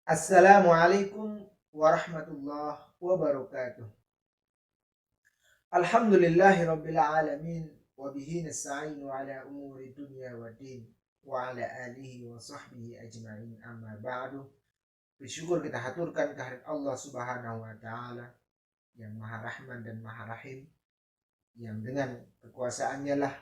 Assalamualaikum warahmatullahi wabarakatuh. Alhamdulillahi rabbil alamin wa bihi nasta'inu ala umuri dunya wa din wa ala alihi wa sahbihi ajma'in, amma ba'du. Bersyukur kita haturkan kehadirat Allah Subhanahu wa taala yang Maha Rahman dan Maha Rahim, yang dengan kekuasaannya lah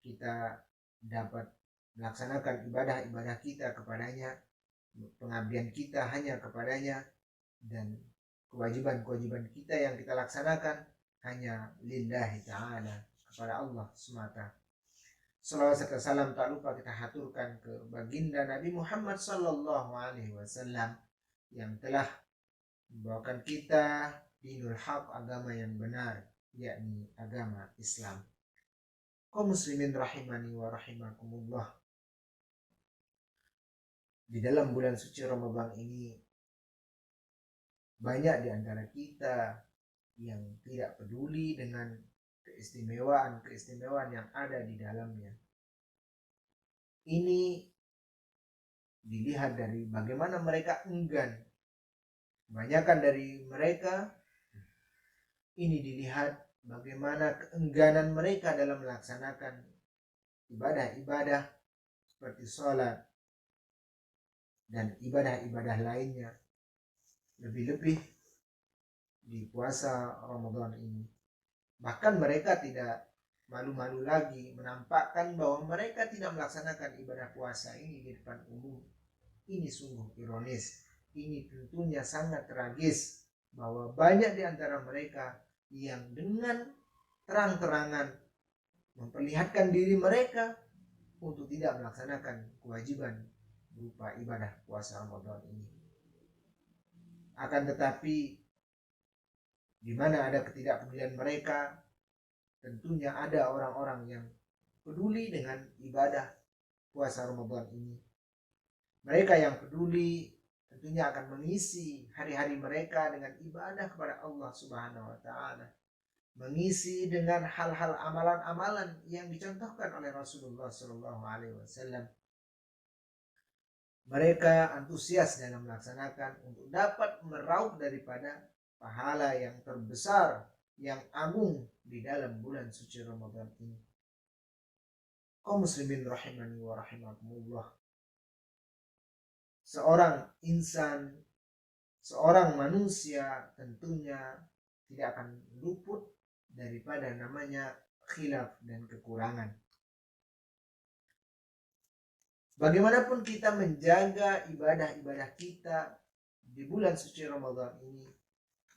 kita dapat melaksanakan ibadah-ibadah kita kepadanya, pengabdian kita hanya kepadanya, dan kewajiban-kewajiban kita yang kita laksanakan hanya lillahi ta'ala, kepada Allah semata. Salawat serta salam tak lupa kita haturkan ke baginda Nabi Muhammad sallallahu alaihi wasallam yang telah membawakan kita dinul haq, agama yang benar, yakni agama Islam. Kaum muslimin rahimani wa rahimakumullah. Di dalam bulan suci Ramadan ini, banyak di antara kita yang tidak peduli dengan keistimewaan yang ada di dalamnya. Ini dilihat dari bagaimana mereka enggan. Kebanyakan dari mereka ini dilihat bagaimana keengganan mereka dalam melaksanakan ibadah-ibadah seperti sholat dan ibadah-ibadah lainnya, lebih-lebih di puasa Ramadan ini. Bahkan mereka tidak malu-malu lagi menampakkan bahwa mereka tidak melaksanakan ibadah puasa ini di depan umum. Ini sungguh ironis. Ini tentunya sangat tragis bahwa banyak di antara mereka yang dengan terang-terangan memperlihatkan diri mereka untuk tidak melaksanakan kewajiban berupa ibadah puasa Ramadan ini. Akan tetapi di mana ada ketidakpedulian mereka, tentunya ada orang-orang yang peduli dengan ibadah puasa Ramadan ini. Mereka yang peduli tentunya akan mengisi hari-hari mereka dengan ibadah kepada Allah Subhanahu wa taala, mengisi dengan hal-hal amalan-amalan yang dicontohkan oleh Rasulullah sallallahu alaihi wasallam. Mereka antusias dalam melaksanakan untuk dapat meraup daripada pahala yang terbesar, yang agung di dalam bulan suci Ramadan ini. Kaum muslimin rahimani wa rahimakumullah. Seorang insan, seorang manusia tentunya tidak akan luput daripada namanya khilaf dan kekurangan. Bagaimanapun kita menjaga ibadah-ibadah kita di bulan suci Ramadan ini,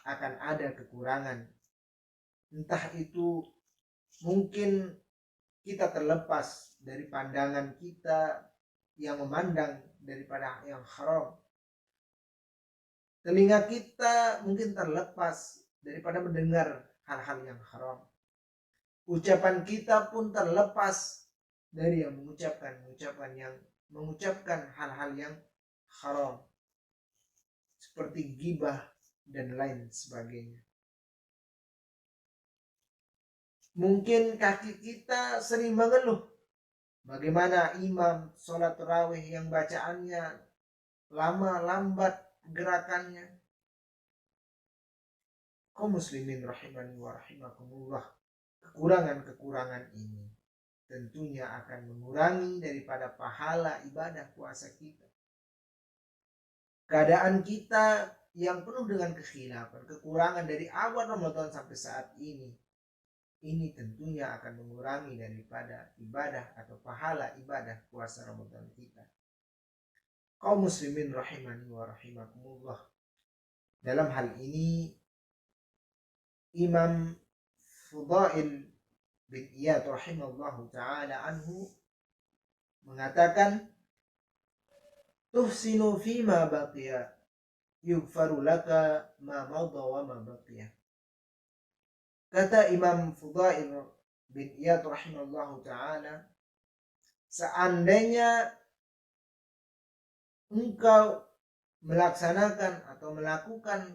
akan ada kekurangan. Entah itu mungkin kita terlepas dari pandangan kita yang memandang daripada yang haram. Telinga kita mungkin terlepas daripada mendengar hal-hal yang haram. Ucapan kita pun terlepas dari yang mengucapkan hal-hal yang haram, seperti ghibah dan lain sebagainya. Mungkin kaki kita sering mengeluh bagaimana imam sholat tarawih yang bacaannya lama, lambat gerakannya. Kaum muslimin rahimani wa rahimakumullah, kekurangan-kekurangan ini tentunya akan mengurangi daripada pahala ibadah puasa kita. Keadaan kita yang penuh dengan kekhilafan, kekurangan dari awal Ramadan sampai saat ini tentunya akan mengurangi daripada ibadah atau pahala ibadah puasa Ramadan kita. Kaum muslimin rahimani wa rahimakumullah, dalam hal ini Imam Fudail bin Iyad rahimallahu ta'ala anhu mengatakan, tuhsinu fima baqiya yughfaru laka ma madha wa ma baqiya. Kata Imam Fudail bin Iyad rahimahullahu ta'ala, seandainya engkau melaksanakan atau melakukan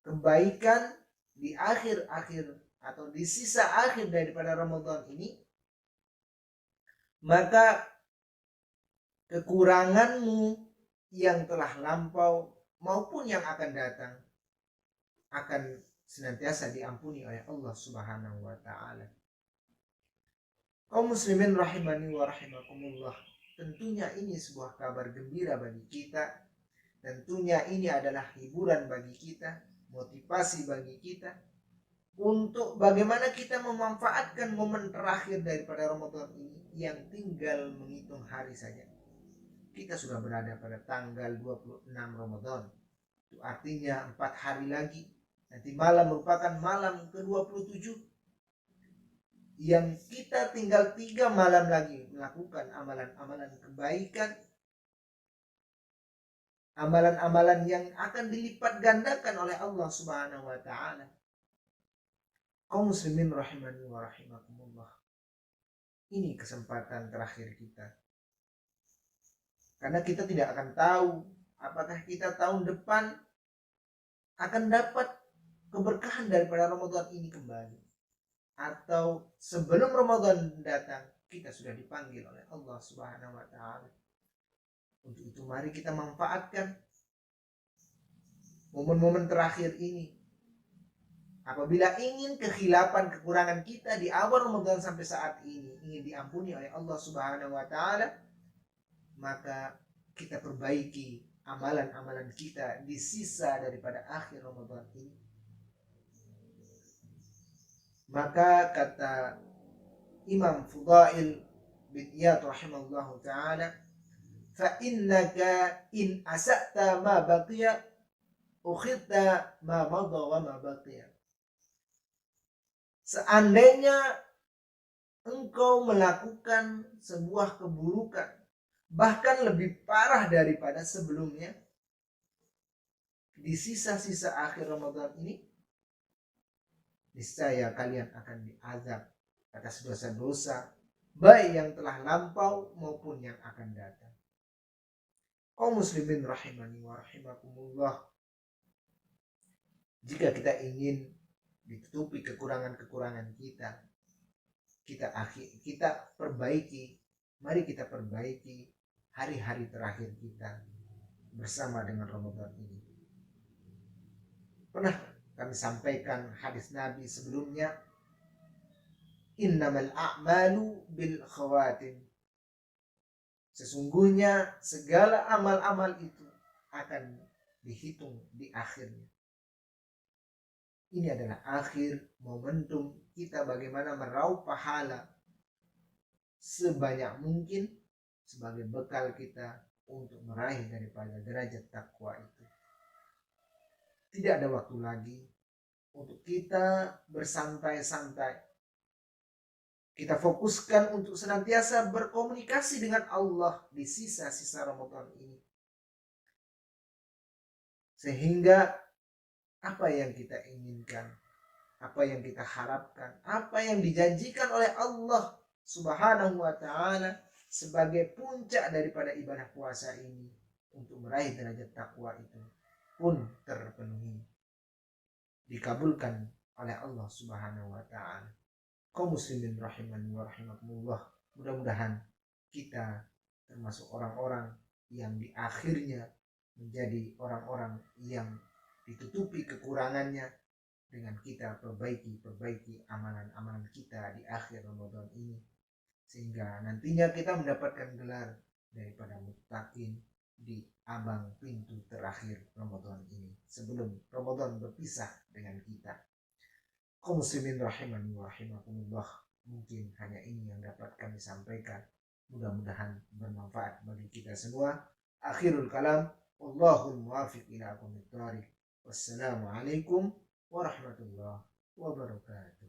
kebaikan di akhir-akhir atau di sisa akhir daripada Ramadan ini, maka kekuranganmu yang telah lampau maupun yang akan datang akan senantiasa diampuni oleh Allah Subhanahu wa ta'ala. Kaum muslimin rahimani wa rahimakumullah, tentunya ini sebuah kabar gembira bagi kita. Tentunya ini adalah hiburan bagi kita, motivasi bagi kita untuk bagaimana kita memanfaatkan momen terakhir daripada Ramadan ini yang tinggal menghitung hari saja. Kita sudah berada pada tanggal 26 Ramadan. Itu artinya 4 hari lagi. Nanti malam merupakan malam ke-27. Yang kita tinggal 3 malam lagi melakukan amalan-amalan kebaikan. Amalan-amalan yang akan dilipat gandakan oleh Allah Subhanahu wa ta'ala. Kaum muslimin rahimani wa rahimakumullah. Ini kesempatan terakhir kita. Karena kita tidak akan tahu apakah kita tahun depan akan dapat keberkahan daripada Ramadan ini kembali. Atau sebelum Ramadan datang, kita sudah dipanggil oleh Allah Subhanahu wa ta'ala. Untuk itu mari kita manfaatkan momen-momen terakhir ini. Apabila ingin kehilapan, kekurangan kita di awal Ramadan sampai saat ini ingin diampuni oleh Allah Subhanahu wa ta'ala, maka kita perbaiki amalan-amalan kita di sisa daripada akhir Ramadan ini. Maka kata Imam Fudail bin Iyad rahimahullahu ta'ala, fa innaka in asa'ta ma baqiya ukhidta ma madha wa ma baqiya. Seandainya engkau melakukan sebuah keburukan bahkan lebih parah daripada sebelumnya di sisa-sisa akhir Ramadan ini, niscaya kalian akan diazab atas dosa-dosa baik yang telah lampau maupun yang akan datang. Kaum muslimin rahimani wa rahimakumullah, jika kita ingin ditutupi kekurangan-kekurangan kita, kita perbaiki. Mari kita perbaiki hari-hari terakhir kita bersama dengan Ramadan ini. Pernah kami sampaikan hadis Nabi sebelumnya, innamal a'malu bil khawatim. Sesungguhnya segala amal-amal itu akan dihitung di akhirnya. Ini adalah akhir momentum kita bagaimana meraup pahala sebanyak mungkin sebagai bekal kita untuk meraih daripada derajat takwa itu. Tidak ada waktu lagi untuk kita bersantai-santai. Kita fokuskan untuk senantiasa berkomunikasi dengan Allah di sisa-sisa Ramadan ini. Sehingga apa yang kita inginkan, apa yang kita harapkan, apa yang dijanjikan oleh Allah Subhanahu wa ta'ala sebagai puncak daripada ibadah puasa ini untuk meraih derajat takwa itu pun terpenuhi, dikabulkan oleh Allah Subhanahu wa ta'ala. Kaum muslimin rahimani wa rahimakumullah, mudah-mudahan kita termasuk orang-orang yang di akhirnya menjadi orang-orang yang ditutupi kekurangannya dengan kita perbaiki amalan-amalan kita di akhir Ramadan ini, sehingga nantinya kita mendapatkan gelar daripada muttaqin di ambang pintu terakhir Ramadan ini sebelum Ramadan berpisah dengan kita. Kaum muslimin rahimani wa rahimakumullah, mungkin hanya ini yang dapat kami sampaikan. Mudah-mudahan bermanfaat bagi kita semua. Akhirul kalam, wallahul muwafiq ila aqwamit thariq. Wassalamualaikum warahmatullahi wabarakatuh.